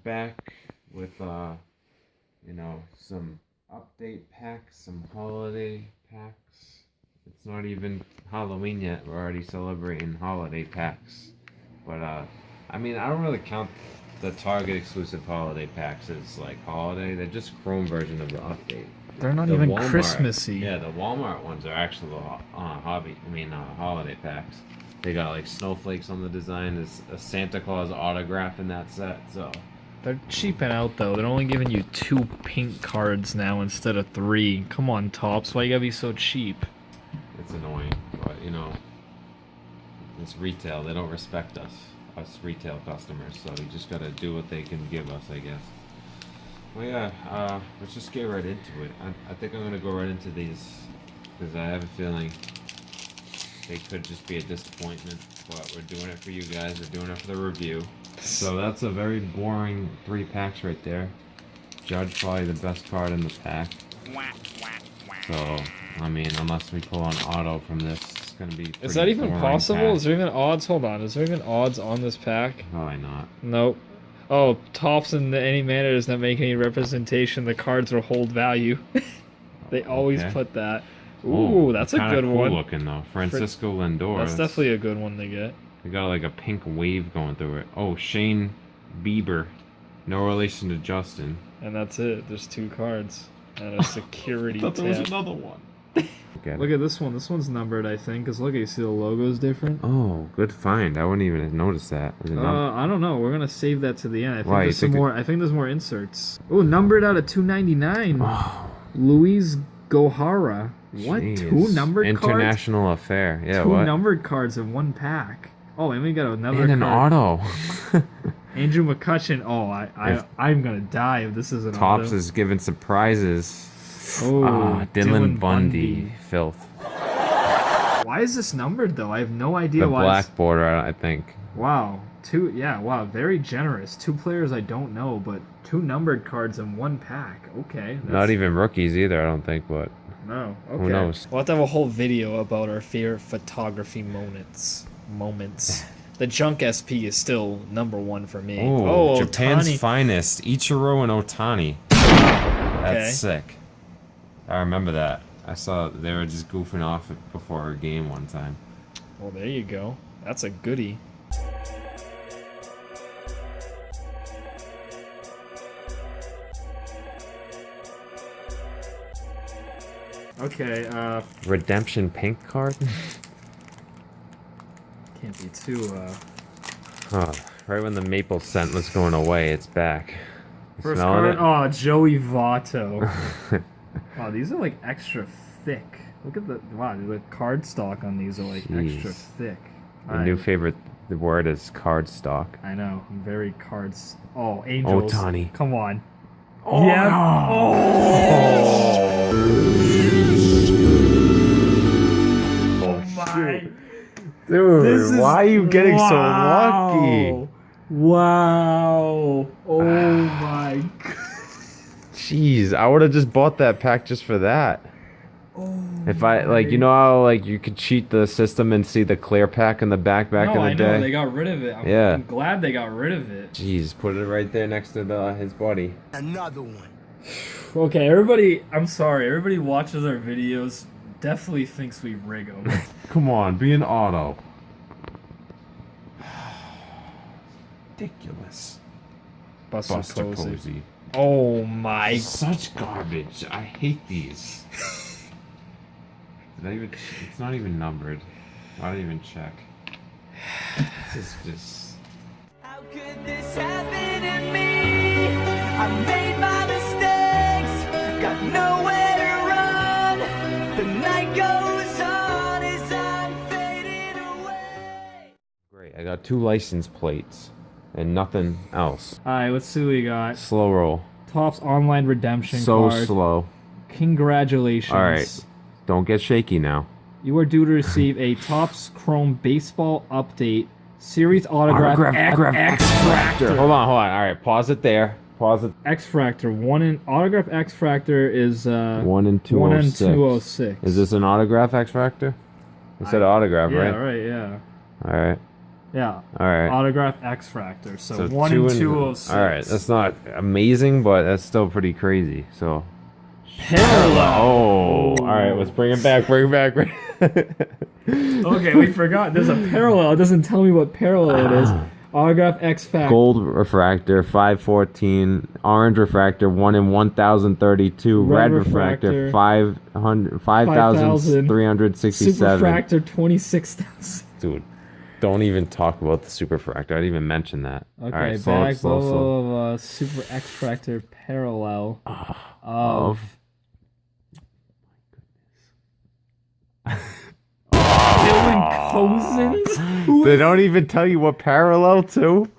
Back with you know, some update packs, some holiday packs. It's not even Halloween yet, we're already celebrating holiday packs. But I mean, I don't really count the Target exclusive holiday packs as like holiday. They're just Chrome version of the update. They're not The even Walmart, Christmassy. Yeah, the Walmart ones are actually holiday packs. They got like snowflakes on the design. There's a Santa Claus autograph in that set, so. They're cheaping out though. They're only giving you 2 pink cards now instead of 3. Come on, Topps. Why you gotta be so cheap? It's annoying, but you know, it's retail. They don't respect us retail customers, so you just gotta do what they can give us, I guess. Well, yeah, let's just get right into it. I think I'm gonna go right into these, because I have a feeling they could just be a disappointment, but we're doing it for you guys. We're doing it for the review. So that's a very boring 3 packs right there. Judge probably the best card in the pack. So, I mean, unless we pull on auto from this, it's gonna be Is that even possible? Pack. Is there even odds? Hold on. Is there even odds on this pack? Probably not. Nope. Oh, Topps in any manner does not make any representation. The cards will hold value. They always put that. Ooh, that's a good cool one. Looking though, Francisco Lindor. That's definitely a good one to get. We got like a pink wave going through it. Oh, Shane Bieber, no relation to Justin. And that's it. There's 2 cards and a security tab. There was another one. Look at this one. This one's numbered, I think. Cause look, you see the logo's different. Oh, good find. I wouldn't even have noticed that. I don't know. We're gonna save that to the end. I think Why, there's some more. I think there's more inserts. Oh, numbered out of 299. Oh. Luis Gohara. What? Jeez. 2 numbered cards? International affair. Yeah, 2 what? numbered cards in 1 pack. Oh, and we got another And an card. auto. Andrew McCutchen. Oh, I'm gonna die if this is an Topps auto. is giving surprises. Oh, Dylan Bundy. Filth. Why is this numbered though? I have no idea The why. black border, I think. Wow. 2. Yeah. Wow. Very generous. 2 players I don't know, but 2 numbered cards in 1 pack. Okay. Not even rookies either, I don't think, but No. Okay. who knows? We'll have to have a whole video about our favorite photography moments. The junk SP is still #1 for me. Oh, Japan's Ohtani. finest, Ichiro and Ohtani. That's sick. I remember that. I saw they were just goofing off before a game one time. Well, there you go. That's a goodie. Okay, Redemption pink card? can't be too, Oh, right when the maple scent was going away, it's back. You First smelling card, it? oh, Joey Votto. Wow, these are like extra thick. Look at the, wow, the card stock on these are like extra Jeez. thick. My new favorite word is card stock. I know, I'm very cards. Oh, Angels. Ohtani. Come on. Oh, Yeah. Oh my. Dude, why are you getting so lucky? Wow. Oh my god. Jeez, I would have just bought that pack just for that. Oh If I, like, you know how, like, you could cheat the system and see the clear pack in the back in the I day? know, they got rid of it. I'm glad they got rid of it. Jeez, put it right there next to his buddy. Another one. Okay, everybody, I'm sorry. Everybody watches our videos, definitely thinks we rig them. Come on, be an auto. Ridiculous. Buster Posey. Posey. Oh my. Such garbage. I hate these. It's not even numbered. I didn't even check. This is just... How could this happen to me? I made my mistakes, got nowhere to run. The night goes on as I'm fading away. Great, I got 2 license plates and nothing else. Alright, let's see what we got. Slow roll. Topps online redemption So card. slow. Congratulations. Alright, don't get shaky now. You are due to receive a Topps Chrome Baseball Update Series Autograph Extractor. Hold on. Alright, pause it there. Pause it. X-Fractor. Autograph X-Fractor is 1 in 206. 1 in 206. Is this an autograph X Factor? It said autograph, Yeah, right? right, yeah. All right. Yeah. All right. Autograph X-Fractor. So 1 2 in 206. All right. That's not amazing, but that's still pretty crazy. So. Parallel. Oh. All right. Let's bring it back. Bring it back. Okay, we forgot. There's a parallel. It doesn't tell me what parallel it is. Autograph X-Factor. Gold refractor 514, orange refractor 1 in 1032, red refractor 5367. Super Fractor 26,000. Dude, don't even talk about the super fractor. I didn't even mention that. Okay, all right, back of Super X-Fractor parallel of Dylan Cousins? They don't even tell you what parallel to.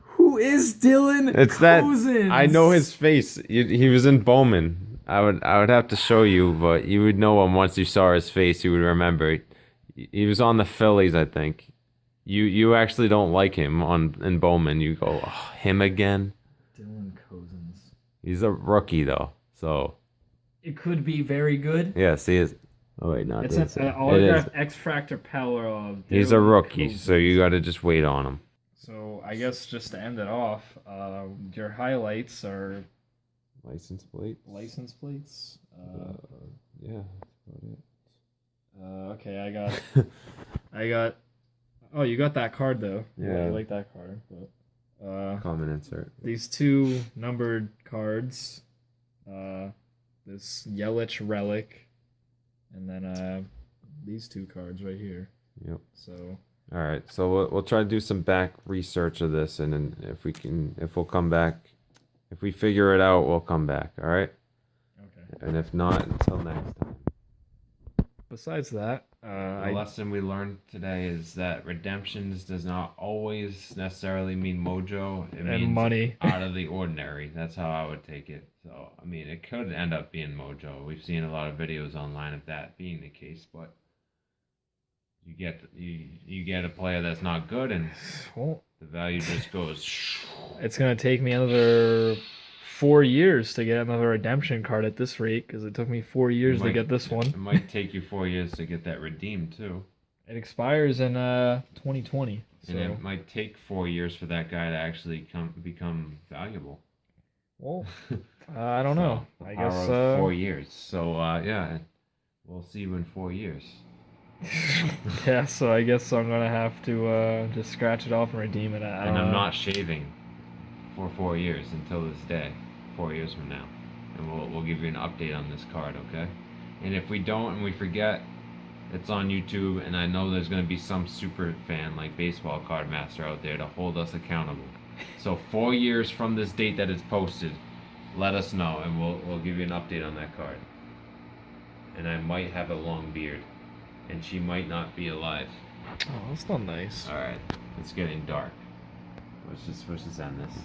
Who is Dylan It's Cousins? that I know his face. He was in Bowman. I would have to show you, but you would know him once you saw his face. You would remember. He was on the Phillies, I think. You actually don't like him in Bowman. You go, oh, him again. Dylan Cousins. He's a rookie though, so It could be very good. yes, he is. Oh wait, not It's this. an It is. autograph X-Fractor parallel of He's a Dylan rookie, Cousins. so you got to just wait on him. So I guess just to end it off, your highlights are License plate. license plates. Yeah. That's about it. Okay, I got. Oh, you got that card though. Yeah. I like that card. But, Common insert. these two numbered cards. This Yelich relic, and then these two cards right here. Yep. So. All right, so we'll try to do some back research of this, and then if we'll come back, if we figure it out, we'll come back. All right. Okay. And if not, until next time. Besides that, The lesson we learned today is that redemptions does not always necessarily mean mojo. It And means money. out of the ordinary. That's how I would take it. So, I mean, it could end up being mojo. We've seen a lot of videos online of that being the case, but you get a player that's not good, and well, the value just goes. it's gonna take me another 4 years to get another redemption card at this rate, because it took me 4 years to get this one. It might take you 4 years to get that redeemed too. It expires in 2020. So. And it might take 4 years for that guy to actually become valuable. Well, I don't know. So, I guess 4 years. So yeah, we'll see you in 4 years. yeah. So I guess I'm gonna have to just scratch it off and redeem it. And I'm not shaving for 4 years until this day. 4 years from now, and we'll give you an update on this card, okay? And if we don't and we forget, it's on YouTube, and I know there's gonna be some super fan like Baseball Card Master out there to hold us accountable. So 4 years from this date that it's posted, let us know, and we'll give you an update on that card. And I might have a long beard, and she might not be alive. Oh, that's not nice. All right, it's getting dark. Let's just end this.